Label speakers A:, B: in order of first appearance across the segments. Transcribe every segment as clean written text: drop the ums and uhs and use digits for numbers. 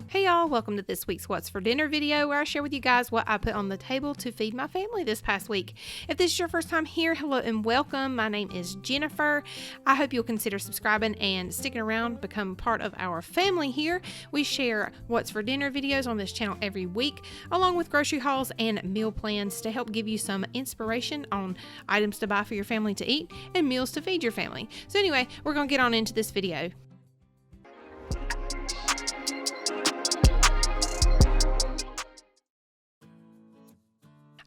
A: Hey y'all, welcome to this week's What's for Dinner video where I share with you guys what I put on the table to feed my family this past week. If this is your first time here, hello and welcome. My name is Jennifer. I hope you'll consider subscribing and sticking around, become part of our family here. We share What's for Dinner videos on this channel every week, along with grocery hauls and meal plans to help give you some inspiration on items to buy for your family to eat and meals to feed your family. So anyway, we're going to get on into this video.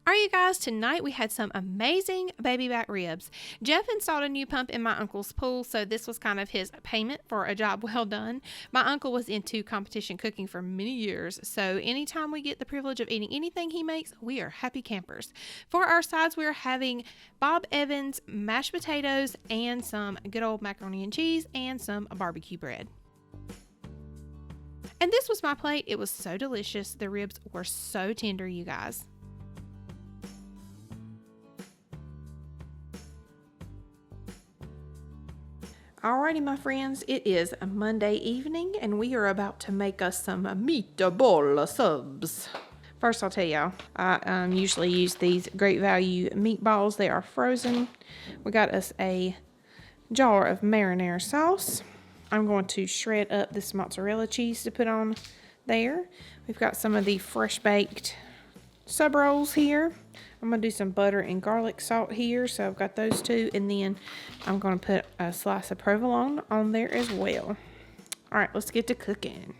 A: All right, you guys, tonight we had some amazing baby back ribs. Jeff installed a new pump in my uncle's pool, so this was kind of his payment for a job well done. My uncle was into competition cooking for many years, so anytime we get the privilege of eating anything he makes, we are happy campers. For our sides, we are having Bob Evans mashed potatoes and some good old macaroni and cheese and some barbecue bread. And this was my plate. It was so delicious. The ribs were so tender, you guys. Alrighty, my friends, it is a Monday evening and we are about to make us some meatball subs. First, I'll tell y'all, I usually use these Great Value meatballs. They are frozen. We got us a jar of marinara sauce. I'm going to shred up this mozzarella cheese to put on there. We've got some of the fresh baked sub rolls here. I'm going to do some butter and garlic salt here, so I've got those two, and then I'm going to put a slice of provolone on there as well. All right, let's get to cooking.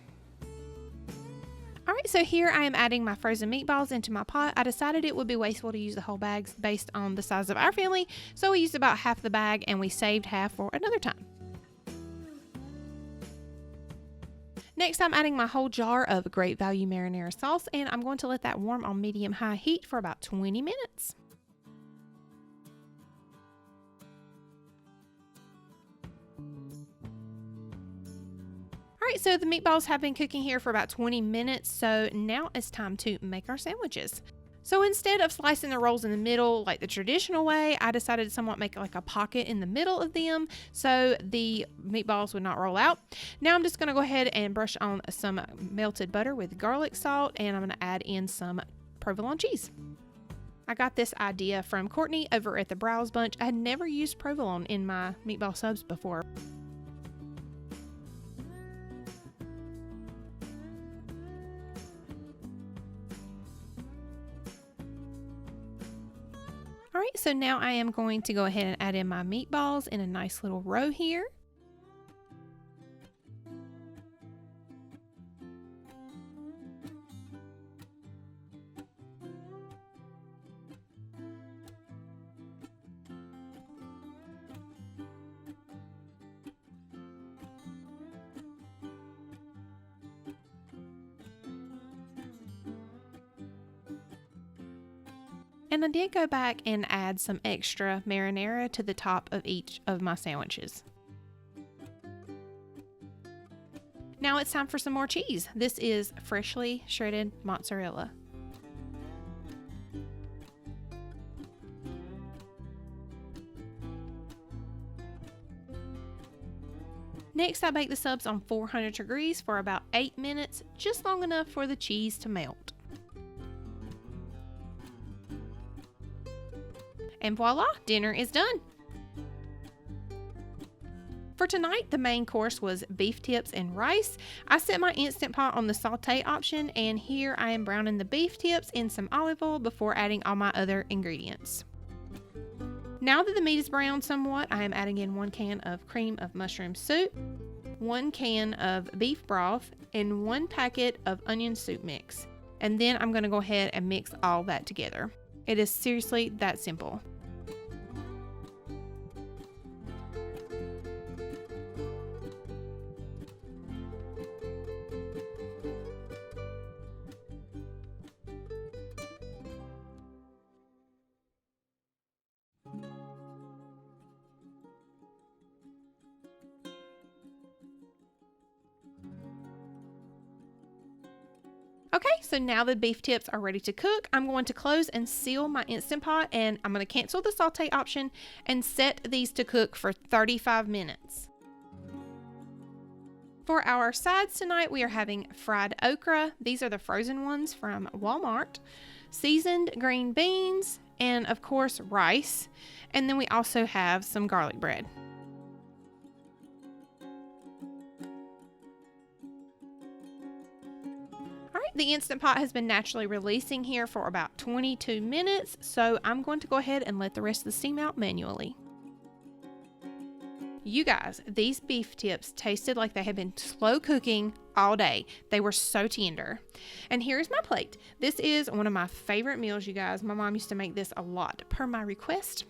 A: All right, so here I am adding my frozen meatballs into my pot. I decided it would be wasteful to use the whole bags based on the size of our family, so we used about half the bag and we saved half for another time. Next, I'm adding my whole jar of Great Value marinara sauce, and I'm going to let that warm on medium-high heat for about 20 minutes. All right, so the meatballs have been cooking here for about 20 minutes, so now it's time to make our sandwiches. So instead of slicing the rolls in the middle like the traditional way, I decided to somewhat make like a pocket in the middle of them so the meatballs would not roll out. Now I'm just going to go ahead and brush on some melted butter with garlic salt, and I'm going to add in some provolone cheese. I got this idea from Courtney over at the Browse Bunch. I had never used provolone in my meatball subs before. All right, so now I am going to go ahead and add in my meatballs in a nice little row here. And I did go back and add some extra marinara to the top of each of my sandwiches. Now it's time for some more cheese. This is freshly shredded mozzarella. Next, I bake the subs on 400 degrees for about 8 minutes, just long enough for the cheese to melt. And voila, dinner is done. For tonight, the main course was beef tips and rice. I set my Instant Pot on the saute option, and here I am browning the beef tips in some olive oil before adding all my other ingredients. Now that the meat is browned somewhat, I am adding in 1 can of cream of mushroom soup, 1 can of beef broth, and 1 packet of onion soup mix. And then I'm going to go ahead and mix all that together. It is seriously that simple. Okay, so now the beef tips are ready to cook. I'm going to close and seal my Instant Pot, and I'm going to cancel the saute option and set these to cook for 35 minutes. For our sides tonight, we are having fried okra. These are the frozen ones from Walmart. Seasoned green beans, and of course rice. And then we also have some garlic bread. Alright, the Instant Pot has been naturally releasing here for about 22 minutes, so I'm going to go ahead and let the rest of the steam out manually. You guys, these beef tips tasted like they had been slow cooking all day. They were so tender. And here's my plate. This is one of my favorite meals, you guys. My mom used to make this a lot per my request.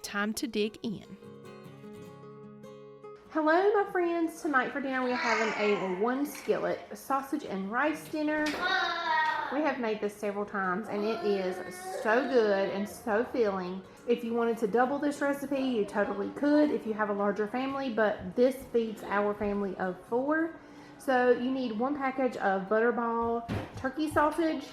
A: Time to dig in. Hello, my friends. Tonight for dinner we are having a one skillet sausage and rice dinner. We have made this several times and it is so good and so filling. If you wanted to double this recipe, you totally could if you have a larger family, but this feeds our family of 4. So you need 1 package of Butterball turkey sausage.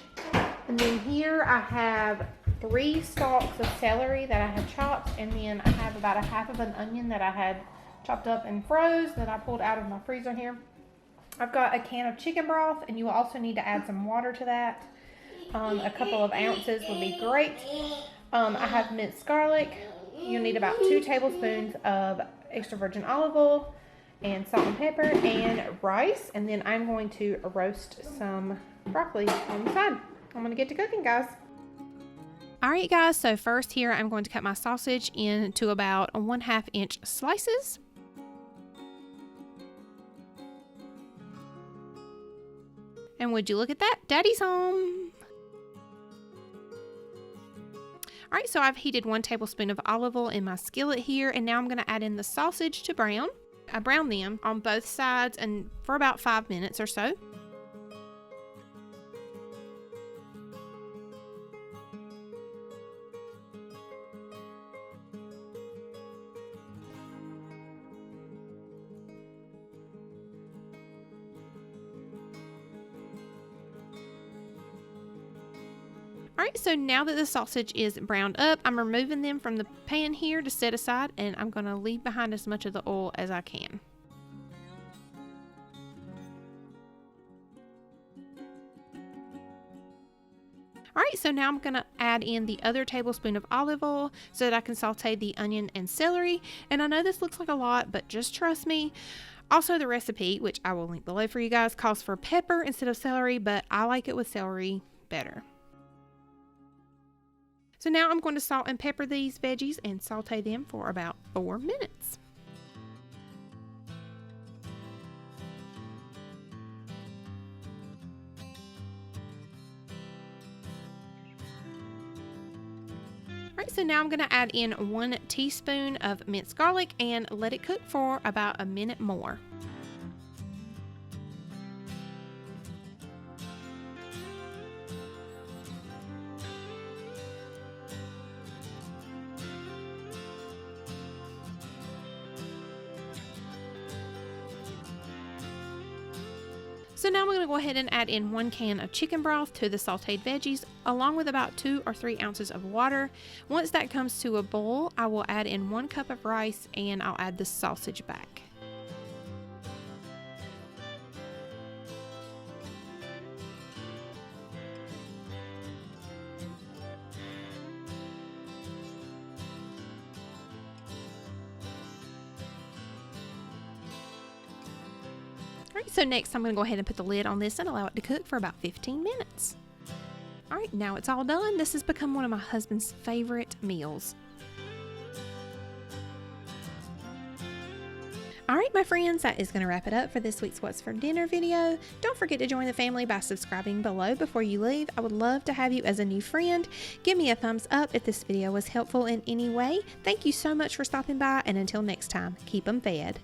A: And then here I have 3 stalks of celery that I have chopped, and then I have about 1/2 of an onion that I had chopped up and froze that I pulled out of my freezer here. I've got a can of chicken broth, and you will also need to add some water to that. A couple of ounces would be great. I have minced garlic. You'll need about 2 tablespoons of extra virgin olive oil and salt and pepper and rice. And then I'm going to roast some broccoli on the side. I'm going to get to cooking, guys. Alright guys, so first here I'm going to cut my sausage into about 1/2 inch slices. And would you look at that? Daddy's home! Alright, so I've heated 1 tablespoon of olive oil in my skillet here, and now I'm going to add in the sausage to brown. I brown them on both sides and for about 5 minutes or so. Alright, so now that the sausage is browned up, I'm removing them from the pan here to set aside, and I'm going to leave behind as much of the oil as I can. Alright, so now I'm going to add in the other tablespoon of olive oil so that I can saute the onion and celery. And I know this looks like a lot, but just trust me. Also, the recipe, which I will link below for you guys, calls for pepper instead of celery, but I like it with celery better. So now I'm going to salt and pepper these veggies and saute them for about 4 minutes. Alright, so now I'm going to add in 1 teaspoon of minced garlic and let it cook for about 1 minute more. So now I'm going to go ahead and add in 1 can of chicken broth to the sauteed veggies, along with about 2 or 3 ounces of water. Once that comes to a boil, I will add in 1 cup of rice and I'll add the sausage back. Alright, so next I'm going to go ahead and put the lid on this and allow it to cook for about 15 minutes. Alright, now it's all done. This has become one of my husband's favorite meals. Alright, my friends, that is going to wrap it up for this week's What's for Dinner video. Don't forget to join the family by subscribing below before you leave. I would love to have you as a new friend. Give me a thumbs up if this video was helpful in any way. Thank you so much for stopping by, and until next time, keep them fed.